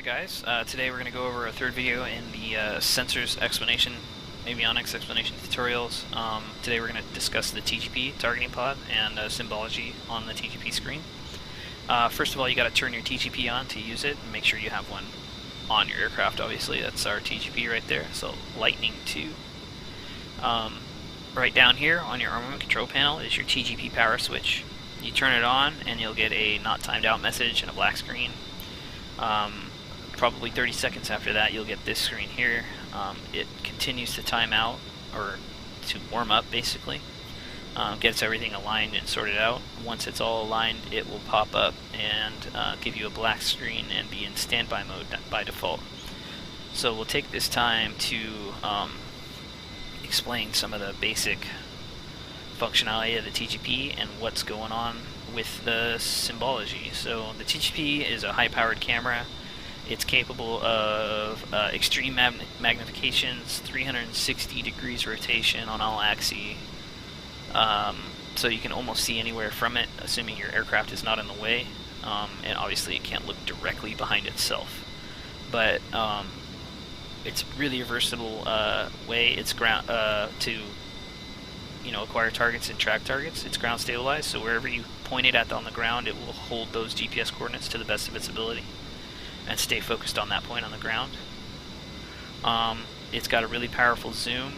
guys, today we're going to go over a third video in the sensors explanation, avionics explanation tutorials. Today we're going to discuss the TGP targeting pod and symbology on the TGP screen. First of all, you got to turn your TGP on to use it and make sure you have one on your aircraft. Obviously, that's our TGP right there. So Lightning 2. Right down here on your armament control panel is your TGP power switch. You turn it on and you'll get a not timed out message and a black screen. Probably 30 seconds after that you'll get this screen here. It continues to time out, or to warm up basically. Gets everything aligned and sorted out. Once it's all aligned, it will pop up and give you a black screen and be in standby mode by default. So we'll take this time to explain some of the basic functionality of the TGP and what's going on with the symbology. So the TGP is a high-powered camera. It's capable of extreme magnifications, 360 degrees rotation on all axes. So you can almost see anywhere from it, assuming your aircraft is not in the way. And obviously it can't look directly behind itself. But it's really a versatile way. It's ground to acquire targets and track targets. It's ground stabilized, so wherever you point it at on the ground, it will hold those GPS coordinates to the best of its ability and stay focused on that point on the ground. It's got a really powerful zoom,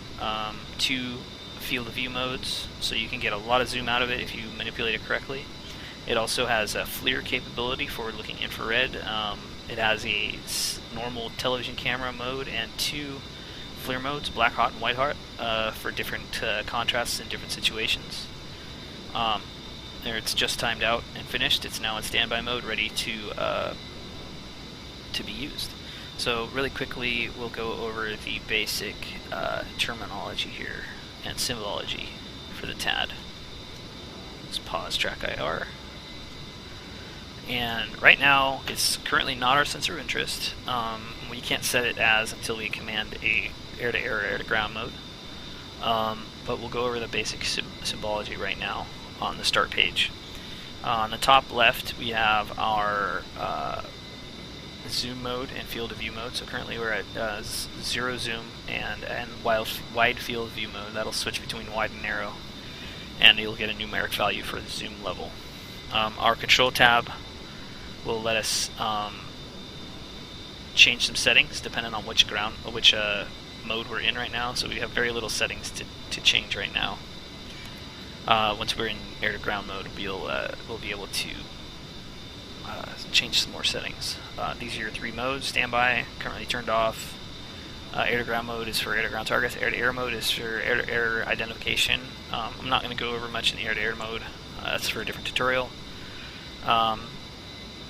2 field of view modes, so you can get a lot of zoom out of it if you manipulate it correctly. It also has a FLIR capability, forward-looking infrared. It has a normal television camera mode and 2 FLIR modes, black hot and white hot, for different contrasts in different situations. There, it's just timed out and finished. It's now in standby mode, ready to be used. So really quickly, we'll go over the basic terminology here and symbology for the TAD. Let's pause track IR. And right now, it's currently not our sensor of interest. We can't set it as until we command a air-to-air or air-to-ground mode. But we'll go over the basic symbology right now on the start page. On the top left, we have our zoom mode and field of view mode. So currently we're at 0 zoom and wide field of view mode. That'll switch between wide and narrow, and you'll get a numeric value for the zoom level. Our control tab will let us change some settings depending on which mode we're in right now. So we have very little settings to change right now. Once we're in air-to-ground mode, we'll be able to change some more settings. These are your 3 modes. Standby, currently turned off. Air-to-ground mode is for air-to-ground targets. Air-to-air mode is for air-to-air identification. I'm not going to go over much in the air-to-air mode. That's for a different tutorial.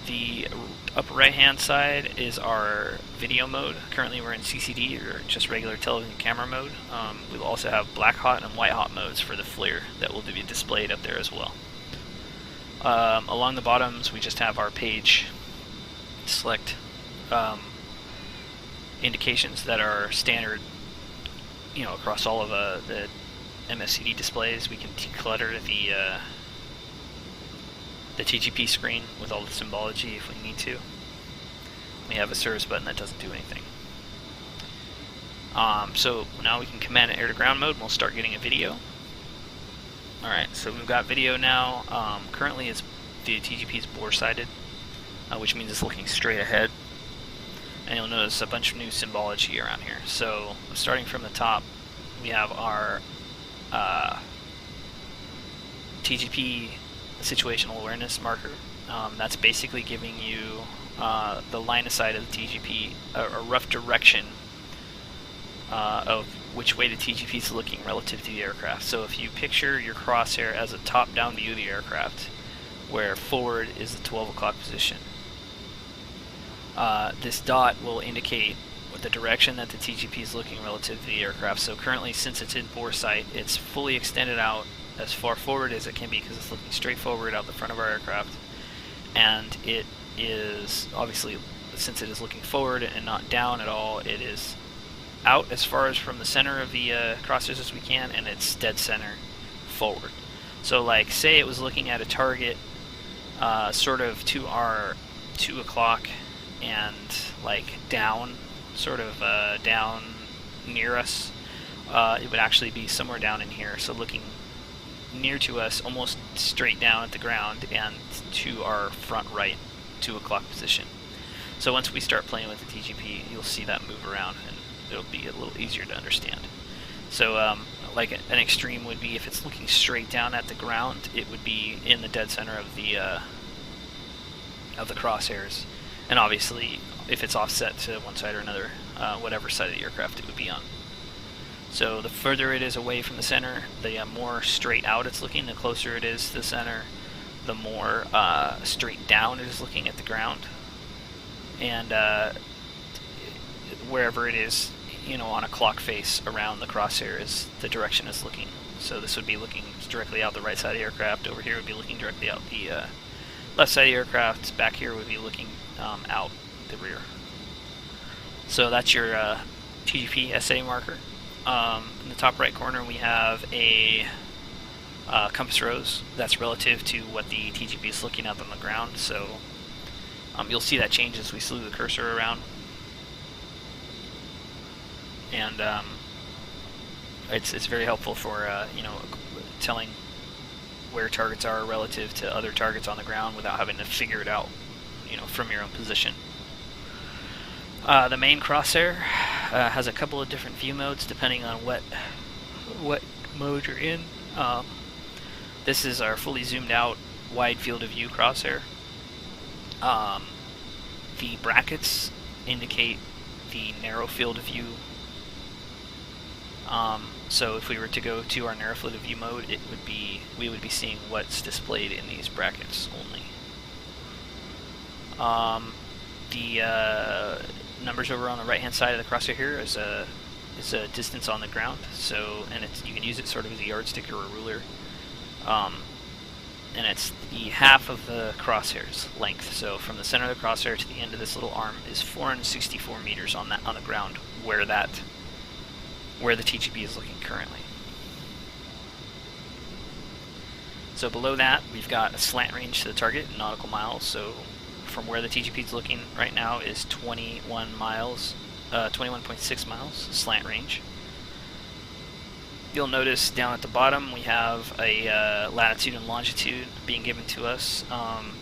The upper right-hand side is our video mode. Currently we're in CCD, or just regular television camera mode. We'll also have black hot and white hot modes for the FLIR that will be displayed up there as well. Along the bottoms, we just have our page select indications that are standard, across all of the MFCD displays. We can declutter the TGP screen with all the symbology if we need to. We have a service button that doesn't do anything. So now we can command an air-to-ground mode and we'll start getting a video. Alright, so we've got video now. Currently the TGP is bore-sighted, which means it's looking straight ahead. And you'll notice a bunch of new symbology around here. So starting from the top, we have our TGP situational awareness marker. That's basically giving you the line of sight of the TGP, a rough direction of which way the TGP is looking relative to the aircraft. So if you picture your crosshair as a top-down view of the aircraft, where forward is the 12 o'clock position, this dot will indicate what the direction that the TGP is looking relative to the aircraft. So currently, since it's in bore sight, it's fully extended out as far forward as it can be because it's looking straight forward out the front of our aircraft. And it is, obviously, since it is looking forward and not down at all, it is out as far as from the center of the crosshairs as we can, and it's dead center forward. So like, say it was looking at a target sort of to our 2 o'clock and like down, sort of down near us, it would actually be somewhere down in here. So looking near to us, almost straight down at the ground and to our front right 2 o'clock position. So once we start playing with the TGP, you'll see that move around and it'll be a little easier to understand. So like an extreme would be if it's looking straight down at the ground, it would be in the dead center of the crosshairs. And obviously, if it's offset to one side or another, whatever side of the aircraft it would be on. So the further it is away from the center, the more straight out it's looking. The closer it is to the center, the more straight down it is looking at the ground. And wherever it is, you know, on a clock face around the crosshair is the direction it's looking. So this would be looking directly out the right side of the aircraft. Over here would be looking directly out the left side of the aircraft. Back here would be looking out the rear. So that's your TGP SA marker. In the top right corner we have a compass rose that's relative to what the TGP is looking at on the ground. So you'll see that change as we slew the cursor around. And it's very helpful for you know, telling where targets are relative to other targets on the ground without having to figure it out, you know, from your own position. The main crosshair has a couple of different view modes depending on what mode you're in. This is our fully zoomed out wide field of view crosshair. The brackets indicate the narrow field of view. So if we were to go to our narrow field of view mode, we would be seeing what's displayed in these brackets only. The numbers over on the right hand side of the crosshair here is a distance on the ground. So, and you can use it sort of as a yardstick or a ruler. And it's the half of the crosshair's length. So from the center of the crosshair to the end of this little arm is 464 meters on the ground, where the TGP is looking currently. So below that, we've got a slant range to the target in nautical miles. So from where the TGP is looking right now is 21 miles, 21.6 miles slant range. You'll notice down at the bottom we have a latitude and longitude being given to us.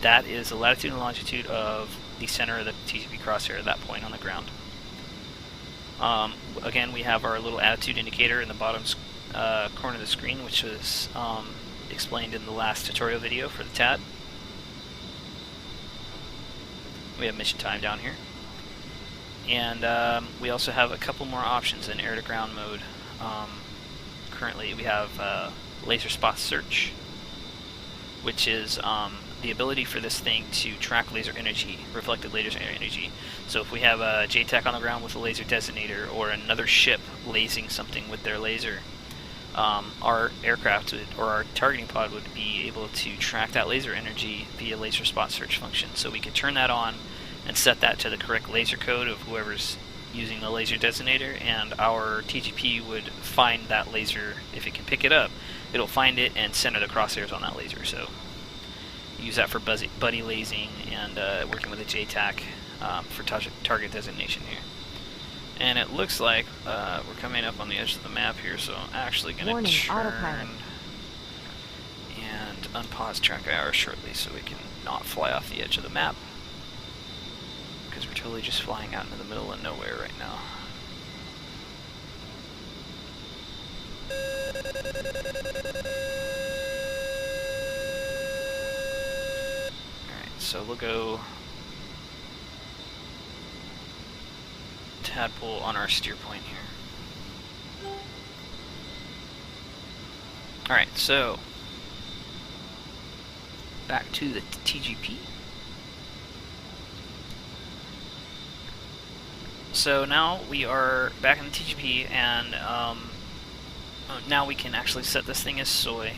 That is the latitude and longitude of the center of the TGP crosshair at that point on the ground. Again, we have our little attitude indicator in the bottom corner of the screen, which was explained in the last tutorial video for the TAD. We have mission time down here. And we also have a couple more options in air-to-ground mode. Currently we have laser spot search, which is the ability for this thing to track laser energy, reflected laser energy. So if we have a JTAC on the ground with a laser designator or another ship lasing something with their laser, our aircraft or our targeting pod would be able to track that laser energy via laser spot search function. So we could turn that on and set that to the correct laser code of whoever's using the laser designator, and our TGP would find that laser. If it can pick it up, it'll find it and center the crosshairs on that laser. So use that for buddy lasing and working with a JTAC for target designation here. And it looks like we're coming up on the edge of the map here, so I'm actually going to turn and unpause track IR shortly so we can not fly off the edge of the map, because we're totally just flying out into the middle of nowhere right now. Alright, so we'll go tadpole on our steer point here. Alright, so back to the TGP. So now we are back in the TGP, and now we can actually set this thing as soy.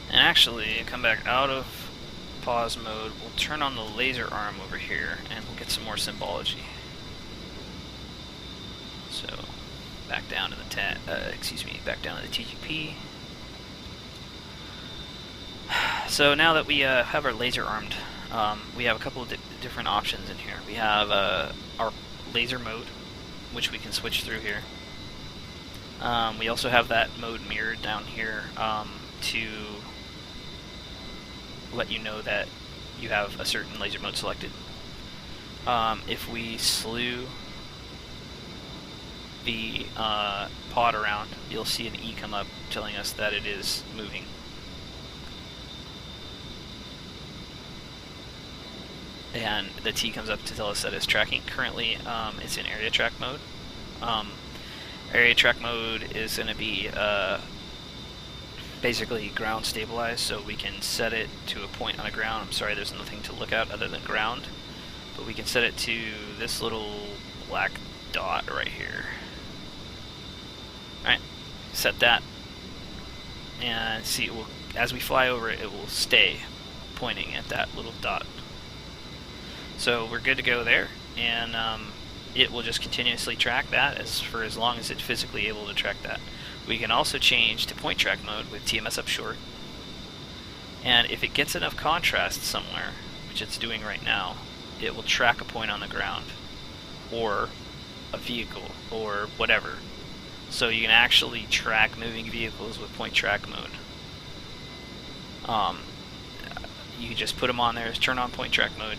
And actually, come back out of pause mode, we'll turn on the laser arm over here, and we'll get some more symbology. So, back down to the back down to the TGP. So now that we have our laser armed we have a couple of different options in here. We have our laser mode, which we can switch through here. We also have that mode mirrored down here to let you know that you have a certain laser mode selected. If we slew the pod around, you'll see an E come up telling us that it is moving. And the T comes up to tell us that it's tracking. Currently, it's in area track mode. Area track mode is going to be basically ground stabilized, so we can set it to a point on the ground. I'm sorry, there's nothing to look at other than ground, but we can set it to this little black dot right here. Alright, set that, and see, as we fly over it, it will stay pointing at that little dot. So we're good to go there, and it will just continuously track that for as long as it's physically able to track that. We can also change to point track mode with TMS up short, and if it gets enough contrast somewhere, which it's doing right now, it will track a point on the ground, or a vehicle, or whatever. So you can actually track moving vehicles with point track mode. You can just put them on there, turn on point track mode,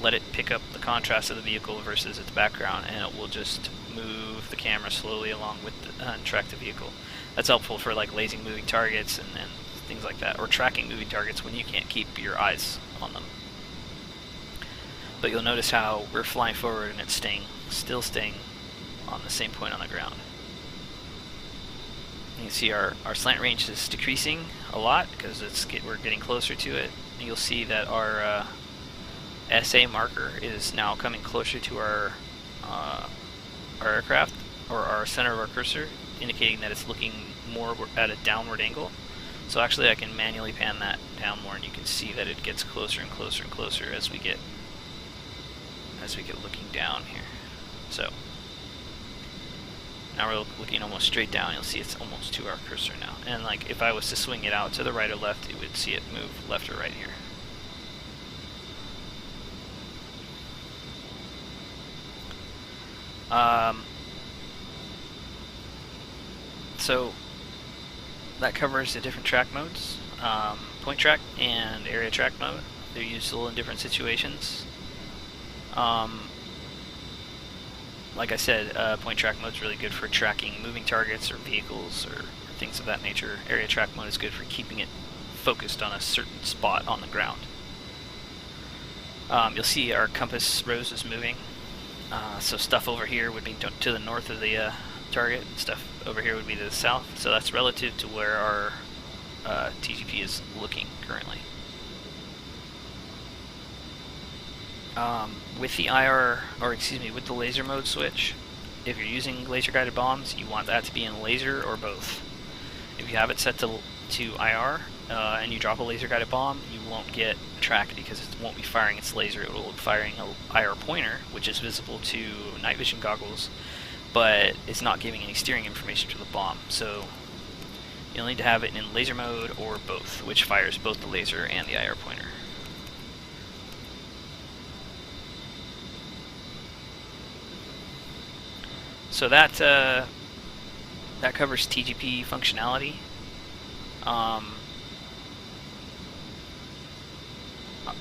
let it pick up the contrast of the vehicle versus its background, and it will just move the camera slowly along with and track the vehicle. That's helpful for like lasing moving targets and things like that, or tracking moving targets when you can't keep your eyes on them. But you'll notice how we're flying forward and it's still staying on the same point on the ground. You can see our slant range is decreasing a lot because we're getting closer to it. And you'll see that our SA marker is now coming closer to our aircraft, or our center of our cursor, indicating that it's looking more at a downward angle. So actually I can manually pan that down more, and you can see that it gets closer and closer and closer as we get looking down here. So now we're looking almost straight down. You'll see it's almost to our cursor now. And like if I was to swing it out to the right or left, you would see it move left or right here. So that covers the different track modes, point track and area track mode. They're useful in different situations. Like I said, point track mode is really good for tracking moving targets or vehicles or things of that nature. Area track mode is good for keeping it focused on a certain spot on the ground. You'll see our compass rose is moving. So stuff over here would be to the north of the target, and stuff over here would be to the south. So that's relative to where our TGP is looking currently. With the with the laser mode switch, if you're using laser guided bombs, you want that to be in laser or both. If you have it set to IR and you drop a laser guided bomb, you won't get tracked because it won't be firing its laser. It will be firing a IR pointer, which is visible to night vision goggles, but it's not giving any steering information to the bomb. So you'll need to have it in laser mode or both, which fires both the laser and the IR pointer. So that covers TGP functionality.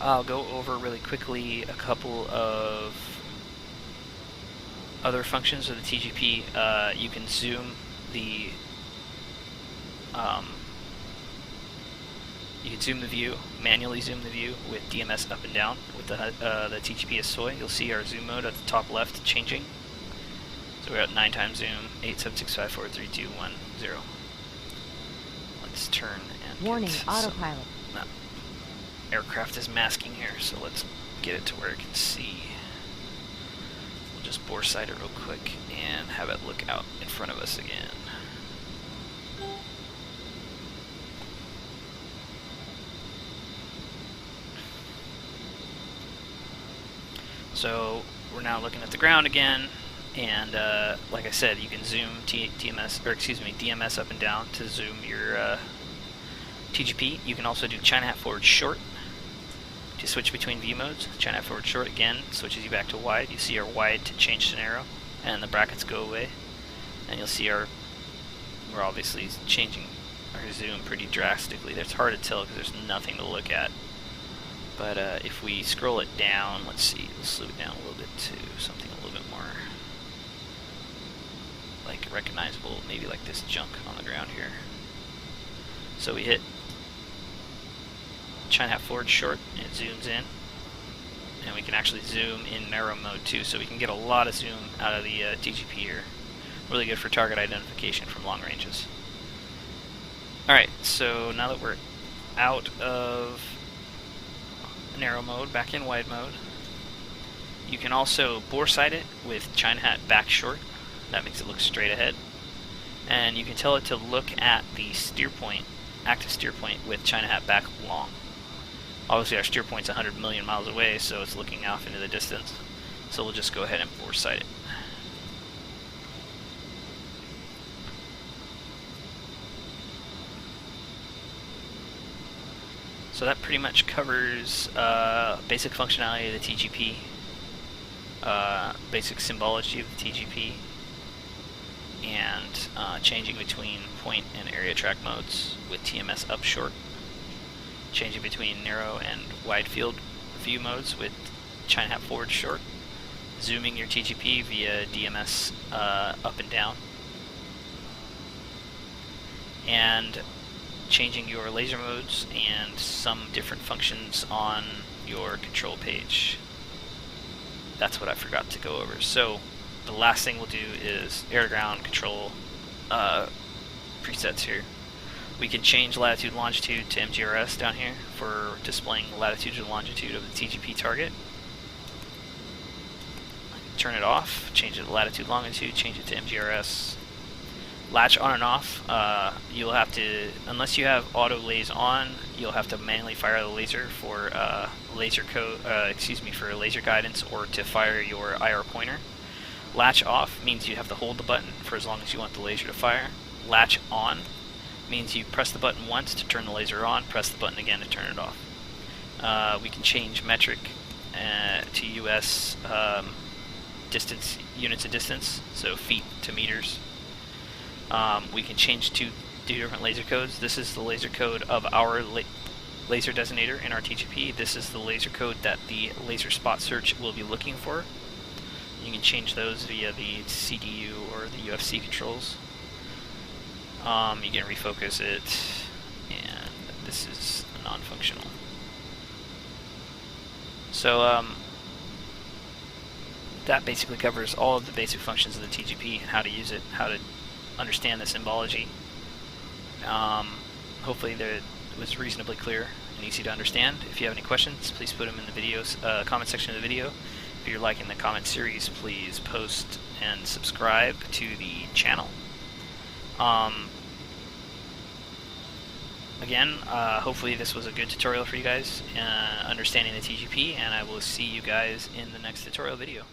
I'll go over really quickly a couple of other functions of the TGP. You can zoom the view, manually zoom the view with DMS up and down with the TGP as soy. You'll see our zoom mode at the top left changing. So we're at 9 times zoom, 8, 7, 6, 5, 4, 3, 2, 1, 0. Let's turn and warning, get autopilot. Aircraft is masking here, so let's get it to where it can see. We'll just bore sight it real quick and have it look out in front of us again. So we're now looking at the ground again. And like I said, you can zoom DMS up and down to zoom your TGP. You can also do China hat forward short To switch between view modes, China forward short again switches you back to wide. You see our wide to change to narrow, and the brackets go away. And you'll see we're obviously changing our zoom pretty drastically. It's hard to tell because there's nothing to look at. But if we scroll it down, let's see, we'll slow it down a little bit to something a little bit more like recognizable, maybe like this junk on the ground here. So we hit China forward short, and it zooms in, and we can actually zoom in narrow mode too, so we can get a lot of zoom out of the TGP here. Really good for target identification from long ranges. Alright, so now that we're out of narrow mode, back in wide mode, you can also bore sight it with China hat back short. That makes it look straight ahead. And you can tell it to look at the steer point, active steer point, with China hat back long. Obviously our steer point's 100 million miles away, so it's looking off into the distance. So we'll just go ahead and bore sight it. So that pretty much covers basic functionality of the TGP, basic symbology of the TGP, and changing between point and area track modes with TMS up short, changing between narrow and wide field view modes with China hat forward short, zooming your TGP via DMS up and down, and changing your laser modes and some different functions on your control page. That's what I forgot to go over. So the last thing we'll do is air-to-ground control presets here. We can change latitude and longitude to MGRS down here for displaying latitude and longitude of the TGP target. Turn it off, change it to latitude, longitude, change it to MGRS. Latch on and off, you'll have to, unless you have auto lays on, you'll have to manually fire the laser for for laser guidance or to fire your IR pointer. Latch off means you have to hold the button for as long as you want the laser to fire. Latch on means you press the button once to turn the laser on, press the button again to turn it off. We can change metric to US distance, units of distance, so feet to meters. We can change two different laser codes. This is the laser code of our laser designator in our TGP. This is the laser code that the laser spot search will be looking for. You can change those via the CDU or the UFC controls. You can refocus it, and this is non-functional. So that basically covers all of the basic functions of the TGP and how to use it, how to understand the symbology. Hopefully it was reasonably clear and easy to understand. If you have any questions, please put them in the comment section of the video. If you're liking the comment series, please post and subscribe to the channel. Again, hopefully this was a good tutorial for you guys understanding the TGP, and I will see you guys in the next tutorial video.